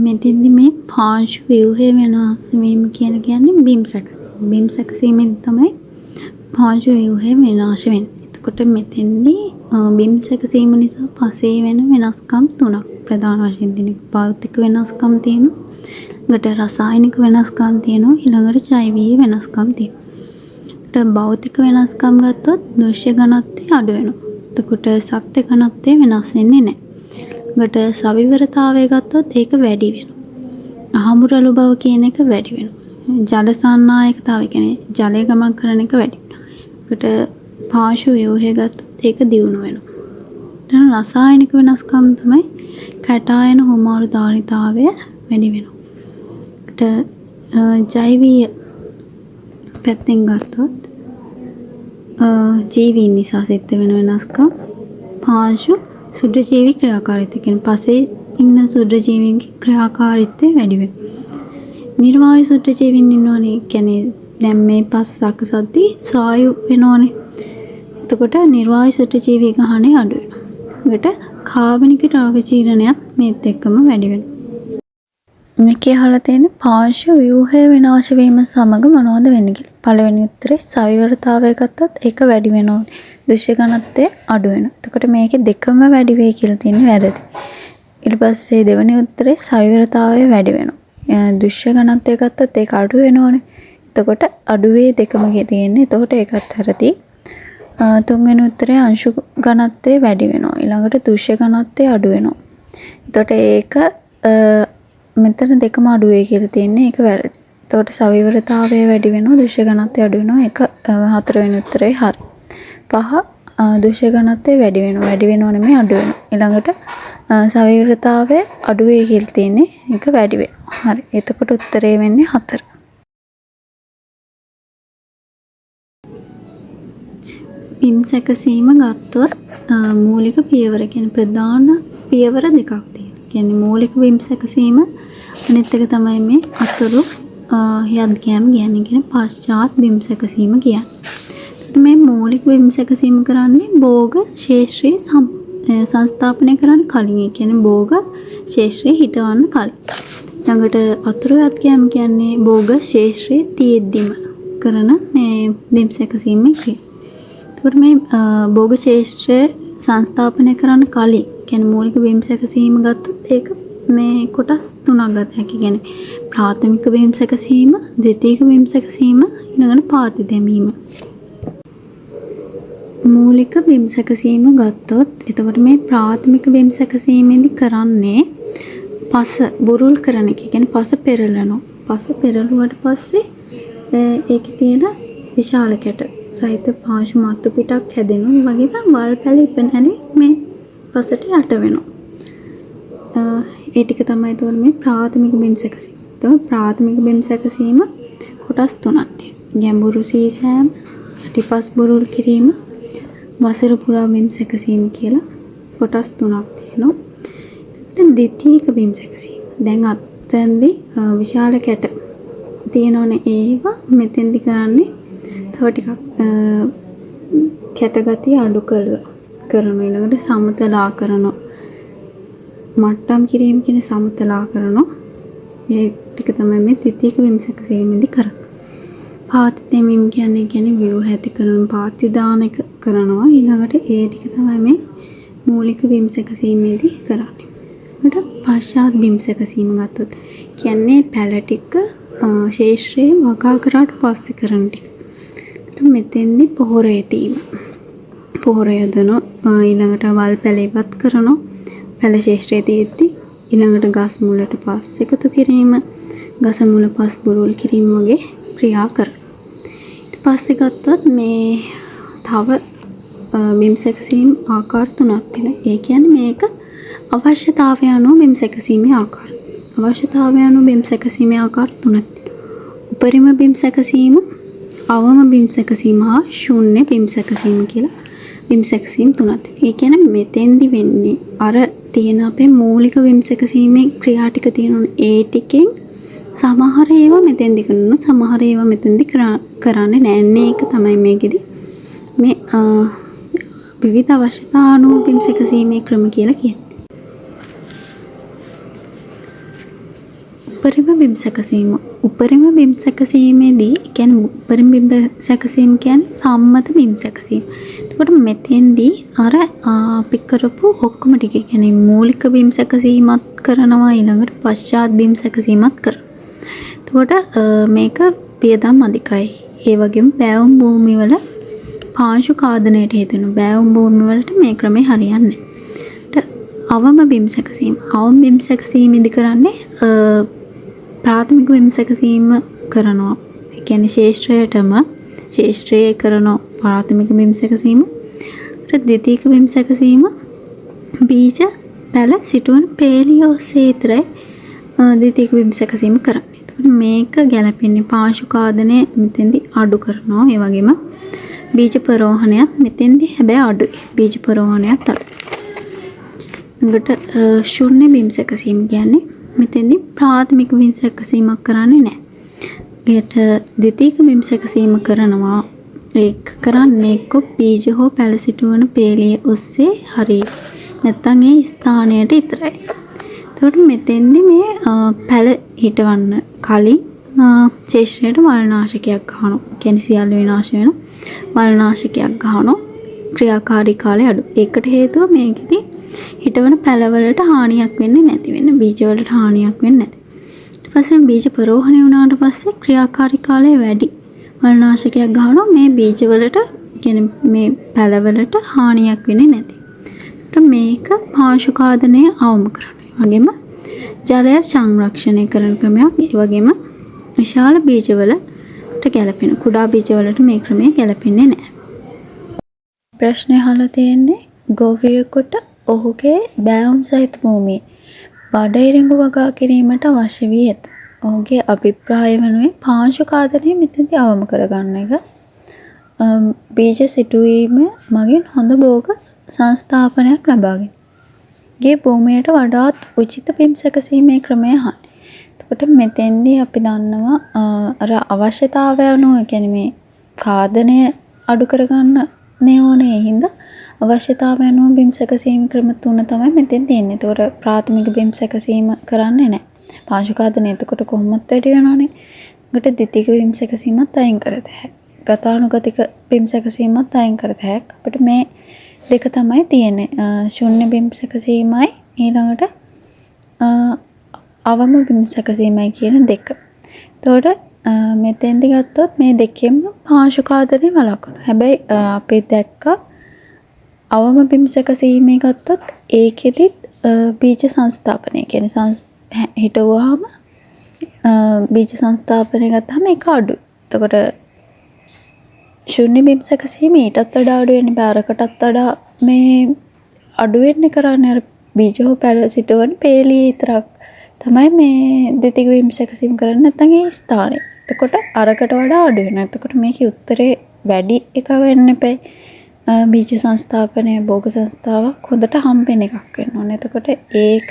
මෙතෙන්දි මේ පාංශු ව්‍යුහය වෙනස් වීම කියන්නේ බිම් සැකසීමෙන් තමයි පාංශු ව්‍යුහය විනාශ වෙන්නේ. එතකොට මෙතෙන්දි බිම් සැකසීම නිසා පසේ වෙන වෙනස්කම් තුනක් ප්‍රධාන වශයෙන් තියෙනවා. භෞතික වෙනස්කම් තියෙනවා. ඊළඟට රසායනික වෙනස්කම් තියෙනවා. ඊළඟට ජෛවීය වෙනස්කම් තියෙනවා. භෞතික වෙනස්කම් ගත්තොත් දෘශ්‍ය ඝනත්වය අඩු වෙනවා. එතකොට සත්‍ය ඝනත්වය වෙනස් වෙන්නේ නැහැ. ඊට සවිවරතාවය ගත්තොත් ඒක වැඩි වෙනවා. අහඹුරළු බව කියන එක වැඩි වෙනවා. ජල සන්නායකතාවය කියන්නේ ජලය ගමන් කරන එක වැඩි වෙනවා. ඊට පාංශු ව්‍යුහය ගත්තොත් ඒක දියුණු වෙනවා. ඊට රසායනික වෙනස්කම් තමයි කැටායන හුමාරු ධාරිතාවය වැඩි වෙනවා. ඊට ජෛවීය පැත්තෙන් ගත්තොත් ජීවීන් නිසා සිද්ධ වෙන වෙනස්කම් පාංශු සුද්ධජීවී ක්‍රියාකාරීත්වය කියන්නේ පසේ ඉන්න සුද්ධජීවීන්ගේ ක්‍රියාකාරීත්වය වැඩි වෙනවා. නිර්වායු සුද්ධජීවීන් ඉන්නෝනේ කියන්නේ දැන් මේ පස් සකසද්දී සායු වෙනෝනේ. එතකොට නිර්වායු සුද්ධජීවී ගහණය අඩු වෙනවා. ඒකට කාබනික ද්‍රව්‍ය චීරණයත් මේත් එක්කම වැඩි වෙනවා. මේකේ අහලා තියෙන පාංශු ව්‍යුහය විනාශ වීම සමග මොනවද වෙන්නේ කියලා. පළවෙනි උත්තරේ සවිවරතාවය ගත්තත් ඒක වැඩි වෙනවා. දෘශ්‍ය ඝනත්වය අඩු වෙනවා. එතකොට මේකේ දෙකම වැඩි වෙයි කියලා තියෙන්නේ වැරදි. ඊට පස්සේ දෙවෙනි උත්තරේ සවිවරතාවය වැඩි වෙනවා. දෘශ්‍ය ඝනත්වය ගත්තත් ඒක අඩු වෙනවනේ. එතකොට අඩු වේ දෙකම තියෙන්නේ. එතකොට ඒකත් වැරදි. තුන්වෙනි උත්තරේ අංශු ඝනත්වය වැඩි වෙනවා. ඊළඟට දෘශ්‍ය ඝනත්වය අඩු වෙනවා. එතකොට ඒක මෙතන දෙකම අඩු වෙයි කියලා තියෙන්නේ. ඒක වැරදි. එතකොට සවිවරතාවය වැඩි වෙනවා. දෘශ්‍ය ඝනත්වය අඩු වෙනවා. ඒක හතරවෙනි උත්තරේ හරි. පහ දෘශ්‍ය ඝනත්වය වැඩි වෙනවා. වැඩි වෙනව නෙමෙයි අඩු වෙනවා. ඊළඟට සවිවරතාවය අඩු වෙයි කියලා තියෙන්නේ. ඒක වැඩි වෙනවා. හරි. එතකොට උත්තරේ වෙන්නේ 4. බිම් සැකසීම ගත්තොත් මූලික පියවර කියන්නේ ප්‍රධාන පියවර දෙකක් තියෙනවා. කියන්නේ මූලික බිම් සැකසීම අනිත් එක තමයි මේ අතුරු යද්ගෑම් කියන්නේ පශ්චාත් බිම් සැකසීම කියන්නේ. මේ මූලික බිම් සැකසීම කරන්නේ භෝග ශේෂ්ත්‍රයේ සංස්ථාපනය කරන්න කලින්. ඒ කියන්නේ භෝග ශේෂ්ත්‍රයේ හිටවන්න කලින්. ළඟට අතුරු යද්ගෑම් කියන්නේ භෝග ශේෂ්ත්‍රයේ තියෙද්දිම කරන මේ බිම් සැකසීම කියන්නේ. ඒකට මේ භෝග ශේෂ්ත්‍රය සංස්ථාපනය කරන්න කලින් කියන්නේ මූලික බිම් සැකසීම ගත්තොත් ඒක මේ කොටස් තුනක් ගත හැකි. කියන්නේ ප්‍රාථමික බිම් සැකසීම, ද්විතීයික බිම් සැකසීම, ඊළඟට පාති දැමීම. මූලික බිම් සැකසීම ගත්තොත් එතකොට මේ ප්‍රාථමික බිම් සැකසීමේදී කරන්නේ පස බුරුල් කරන එක. කියන්නේ පස පෙරලනවා. පස පෙරළුවට පස්සේ ඒකේ තියෙන විශාල කැට සහිත පාංශු මත්තු පිටක් හැදෙනවා. ඒ වගේම වල් පැල ඉපෙනනේ මේ පසට යට වෙනවා. ඒ ටික තමයි තෝරන මේ ප්‍රාථමික බිම් සැකසීම. එතකොට ප්‍රාථමික බිම් සැකසීම කොටස් තුනක් තියෙනවා. ගැඹුරු සීසෑම, යටිපස් බුරුල් කිරීම, වසර පුරා බිම් සැකසීම කියලා කොටස් තුනක් තියෙනවා. ද්විතීයික බිම් සැකසීම. දැන් අතෙන්දී විශාල කැට තියෙනවනේ ඒවා මෙතෙන්දි කරන්නේ තව ටිකක් කැට ගතිය අඩු කරනවා. ඊළඟට සමතලා කරනවා. මට්ටම් කිරීම කියන සමතලා කරනවා. මේ ටික තමයි මේ ද්විතීයික බිම් සැකසීමේදී කරන්නේ. පාති දැමීම කියන්නේ ව්‍යුහ ඇති කරන පාති දාන එක කරනවා. ඊළඟට ඒ ටික තමයි මේ මූලික බිම් සැකසීමේදී කරන්නේ. ඊට පශ්චාත් බිම් සැකසීම ගත්තොත් කියන්නේ පැල ටික ශේෂ්ත්‍රයේ වගා කරාට පස්සේ කරන ටික. මෙතෙන්දි පොහොර යදීම. පොහොර යදනවා. ඊළඟට වල් පැල ඉවත් කරනවා. පැල ශේෂ්ත්‍රයේ තියෙද්දි ඊළඟට ගස් මුලට පස් එකතු කිරීම, ගස මුල පස් බුරුල් කිරීම වගේ ක්‍රියා කරනවා. ඊට පස්සේ ගත්තොත් මේ තව බිම් සැකසීම් ආකාර තුනක් තියෙනවා. ඒ කියන්නේ මේක අවශ්‍යතාවය අනුව බිම් සැකසීමේ ආකාර. අවශ්‍යතාවය අනුව බිම් සැකසීමේ ආකාර තුනක් තියෙනවා. උපරිම බිම් සැකසීම, අවම බිම් සැකසීම හා ශූන්‍ය බිම් සැකසීම කියලා බිම් සැකසීම් තුනක්. ඒ කියන්නේ මෙතෙන්දි වෙන්නේ අර තියෙන අපේ මූලික බිම් සැකසීමේ ක්‍රියා ටික තියෙනවනේ. ඒ ටිකෙන් සමහර ඒවා මෙතෙන්දි කරනවා, සමහර ඒවා මෙතෙන්දි කරන්නේ නැහැ. ඒක තමයි මේකෙදි මේ විවිධ අවශ්‍යතා අනුව බිම් සැකසීමේ ක්‍රම කියලා කියන්නේ. උපරිම බිම් සැකසීම. උපරිම බිම් සැකසීමේදී කියන්නේ උපරිම බිම් සැකසීම කියන්නේ සම්මත බිම් සැකසීම. එතකොට මෙතෙන්දී අර අපි කරපු ඔක්කොම ටික කියන්නේ මූලික බිම් සැකසීමත් කරනවා ඊළඟට පශ්චාත් බිම් සැකසීමත් කරනවා. එතකොට මේක වියදම් අධිකයි. ඒ වගේම බෑවුම් භූමිවල පාංශු කාදනයට හේතු වෙනවා. බෑවුම් භූමිවලට මේ ක්‍රමේ හරියන්නේ නැහැ. අවම බිම් සැකසීම. අවම බිම් සැකසීම ඉදි කරන්නේ ප්‍රාථමික බිම් සැකසීම කරනවා. ඒ කියන්නේ ශේෂ්ත්‍රයේ කරන ප්‍රාථමික බිම් සැකසීම. ද්විතීයික බිම් සැකසීම බීජ පැල සිටුවන පේලිය ඔස්සේ විතරයි ද්විතීයික බිම් සැකසීම කරන්නේ. එතකොට මේක ගැලපෙන්නේ පාංශු කාදනය මෙතෙන්දී අඩු කරනවා. ඒ වගේම බීජ ප්‍රෝහණයත් මෙතෙන්දී හැබැයි අඩුයි. බීජ ප්‍රෝහණයත් අඩුයි. ඊට ශූන්‍ය බිම් සැකසීම කියන්නේ මෙතෙන්දී ප්‍රාථමික බිම් සැකසීමක් කරන්නේ නැහැ. ඊට ද්විතීයික බිම් සැකසීම කරනවා. ඒක කරන්නේ එක්ක බීජ හෝ පැල සිටුවන පේලිය ඔස්සේ හරි නැත්නම් ඒ ස්ථානයට විතරයි. එතකොට මෙතෙන්දී මේ පැල හිටවන්න කලින් ශේෂ්ත්‍රයට වල්නාශකයක් ගන්නවා. කියන්නේ සියල්ල විනාශ වෙන වල්නාශකයක් ගන්නවා. ක්‍රියාකාරී කාලය අඩු. ඒකට හේතුව මේකෙදි හිටවන පැලවලට හානියක් වෙන්නේ නැති වෙන. බීජවලට හානියක් වෙන්නේ නැති. ඊට පස්සේ බීජ ප්‍රෝහණය වුණාට පස්සේ ක්‍රියාකාරී කාලය වැඩි. වල්නාශකයක් ගන්නවා මේ බීජවලට කියන්නේ මේ පැලවලට හානියක් වෙන්නේ නැති. මේක පාංශු කාදනය අවම කරනවා. ඒ වගේම ජලය සංරක්ෂණය කරන ක්‍රමයක්. ඒ වගේම විශාල බීජවලට ගැලපෙන කුඩා බීජවලට මේ ක්‍රමය ගැලපෙන්නේ නැහැ. ප්‍රශ්නේ අහලා තියෙන්නේ ගොවියෙකුට ඔහුගේ බෑවුම් සහිත භූමියේ බඩ ඉරිඟු වගා කිරීමට අවශ්‍ය වී ඇත. ඔහුගේ අභිප්‍රාය වනුයේ පාංශු කාදනය මෙතෙන්දී අවම කරගන්න එක. බීජ සිටුවීම මගින් හොඳ භෝග සංස්ථාපනයක් ලබාගෙන. ගේ භූමියට වඩාත් උචිත බිම් සැකසීමේ ක්‍රමය අහන්නේ. එතකොට මෙතෙන්දී අපි දන්නවා අර අවශ්‍යතාවය අනුව කියන්නේ මේ කාදනය අඩු කරගන්න ඕනේ හින්දා අවශ්‍යතාවය අනුව බිම් සැකසීම ක්‍රම තුන තමයි මෙතෙන් තියෙන්නේ. එතකොට ප්‍රාථමික බිම් සැකසීම කරන්නේ නැහැ. පාංශු කාදනය එතකොට කොහොමද වැඩි වෙනවනේ. ඒකට ද්විතීයික බිම් සැකසීමත් අයින් කරත හැකියි. ගතානුගතික බිම් සැකසීමත් අයින් කරත හැකියි. අපිට මේ දෙක තමයි තියෙන්නේ. ශූන්‍ය බිම් සැකසීමයි ඊළඟට අවම බිම් සැකසීමයි කියන දෙක. එතකොට මෙතෙන්දි ගත්තොත් මේ දෙකෙන්ම පාංශු කාදනය වළක්වනවා. හැබැයි අපි දැක්ක අවම බිම් සැකසීමේ ගත්තොත් ඒකෙදිත් බීජ සංස්ථාපනය කියන්නේ හිටවුවාම බීජ සංස්ථාපනය ගත්තාම ඒක අඩුයි. එතකොට ශූන්‍ය බිම් සැකසීම ඊටත් වඩා අඩු වෙන්නේ බාරකටත් වඩා මේ අඩු වෙන්නේ කරන්නේ අර බීජ හෝ පැල සිටවන පේලිය විතරක් තමයි මේ ද්විතීයික බිම් සැකසීම කරන්නේ නැත්නම් ඒ ස්ථානේ. එතකොට අරකට වඩා අඩු වෙනවා. එතකොට මේකේ උත්තරේ වැඩි එක වෙන්න එපයි. බීජ සංස්ථාපනය භෝග සංස්ථාවක් හොඳට හම්බෙන එකක් වෙන්න ඕනේ. එතකොට ඒක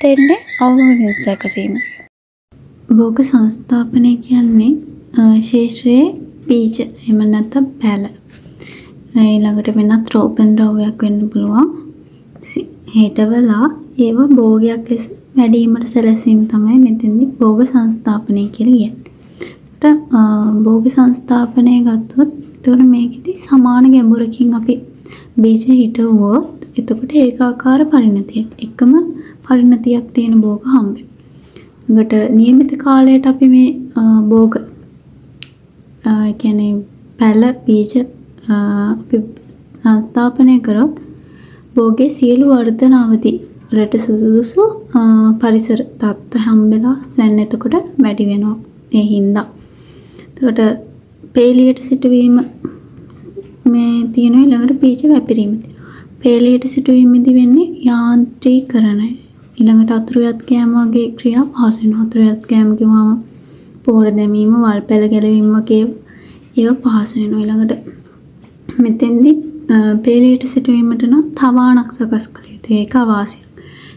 දෙන්නේ අවම බිම් සැකසීම. භෝග සංස්ථාපනය කියන්නේ ශේෂ්ත්‍රයේ බීජ එහෙම නැත්නම් පැල ඊළඟට වෙනත් රෝපණ ද්‍රව්‍යයක් වෙන්න පුළුවන්. හිටවලා ඒව භෝගයක් ලෙස වැඩිවීමට සැලසීම තමයි මෙතෙන්දී භෝග සංස්ථාපනය කියලා කියන්නේ. භෝග සංස්ථාපනය ගත්තොත් එතකොට මේකෙදි සමාන ගැඹුරකින් අපි බීජ හිටවුවොත් එතකොට ඒකාකාර පරිණතියක් එකම පරිණතියක් තියෙන භෝග හම්බෙනවා. ඒකට નિયમિત කාලයට අපි මේ භෝග කියන්නේ පැල බීජ සංස්ථාපනය කරොත් භෝගයේ සියලු වර්ධන අවදි වලට සුදුසු පරිසර තත්ත්ව හම්බෙලා ස්වැන්න එතකොට වැඩි වෙනවා. ඒ හින්දා. එතකොට පේලියට සිටවීම මේ තියෙන ඊළඟට බීජ වැපිරීම. පේලියට සිටවීමේදී වෙන්නේ යාන්ත්‍රීකරණය. ඊළඟට අතුරු යත් කෑම වගේ ක්‍රියා පහසු වෙනවා. අතුරු යත් කෑම කිව්වම පොහොර දැමීම, වල් පැල ගැලවීම වගේ ඒවා පහසු වෙනවා. ඊළඟට මෙතෙන්දී පේලියට සිටවීමට නම් තවාණක් සකස් කර යුතුයි. ඒක අවාසියක්.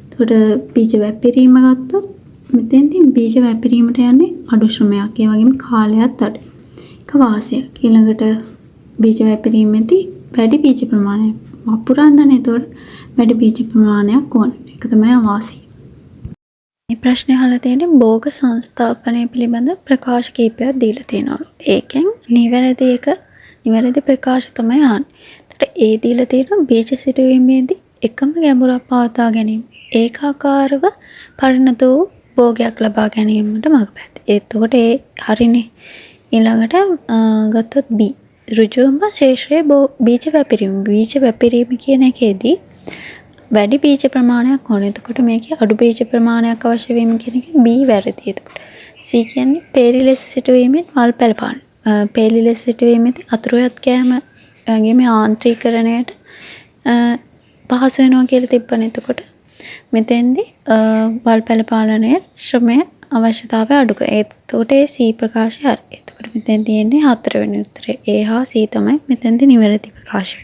එතකොට බීජ වැපිරීම ගත්තොත් මෙතෙන්දී බීජ වැපිරීමට යන්නේ අඩු ශ්‍රමයක්. ඒ වගේම කාලයත් අඩුයි. ඒක වාසියක්. ඊළඟට බීජ වැපිරීමේදී වැඩි බීජ ප්‍රමාණයක් වපුරන්නනේ. එතකොට වැඩි බීජ ප්‍රමාණයක් ඕන. ඒක තමයි අවාසිය. මේ ප්‍රශ්නේ අහලා තියෙන්නේ භෝග සංස්ථාපනය පිළිබඳ ප්‍රකාශ කීපයක් දීලා තියෙනවා. ඒකෙන් නිවැරදි ප්‍රකාශ තමයි අහන්නේ. එතකොට ඒ දීලා තියෙන බීජ සිටුවීමේදී එකම ගැඹුරක් පවත්වා ගැනීම ඒකාකාරව පරිණත වූ භෝගයක් ලබා ගැනීමට මඟ පැවැත්. එතකොට ඒ හරිනේ. ඊළඟට ගත්තොත් B ඍජුවම ශේෂ්ත්‍රයේ බීජ වැපිරීම. බීජ වැපිරීම කියන එකේදී වැඩි බීජ ප්‍රමාණයක් ඕන. එතකොට මේකේ අඩු බීජ ප්‍රමාණයක් අවශ්‍ය වීම කියන එක B වැරදි. එතකොට C කියන්නේ පේරි ලෙස සිටුවීමෙන් වල් පැලපාන. පේරි ලෙස සිටුවීමේදී අතුරුයත් කෑම වගේම ආන්ත්‍රීකරණයට පහසු වෙනවා කියලා තිබ්බනේ. එතකොට මෙතෙන්දී වල් පැලපාලනයේ ශ්‍රමය අවශ්‍යතාවය අඩු කරා. එතකොට ඒ C ප්‍රකාශය හරි. එතකොට මෙතෙන් තියෙන්නේ 4 වෙනි උත්තරේ. A හා C තමයි මෙතෙන්දී නිවැරදි ප්‍රකාශය.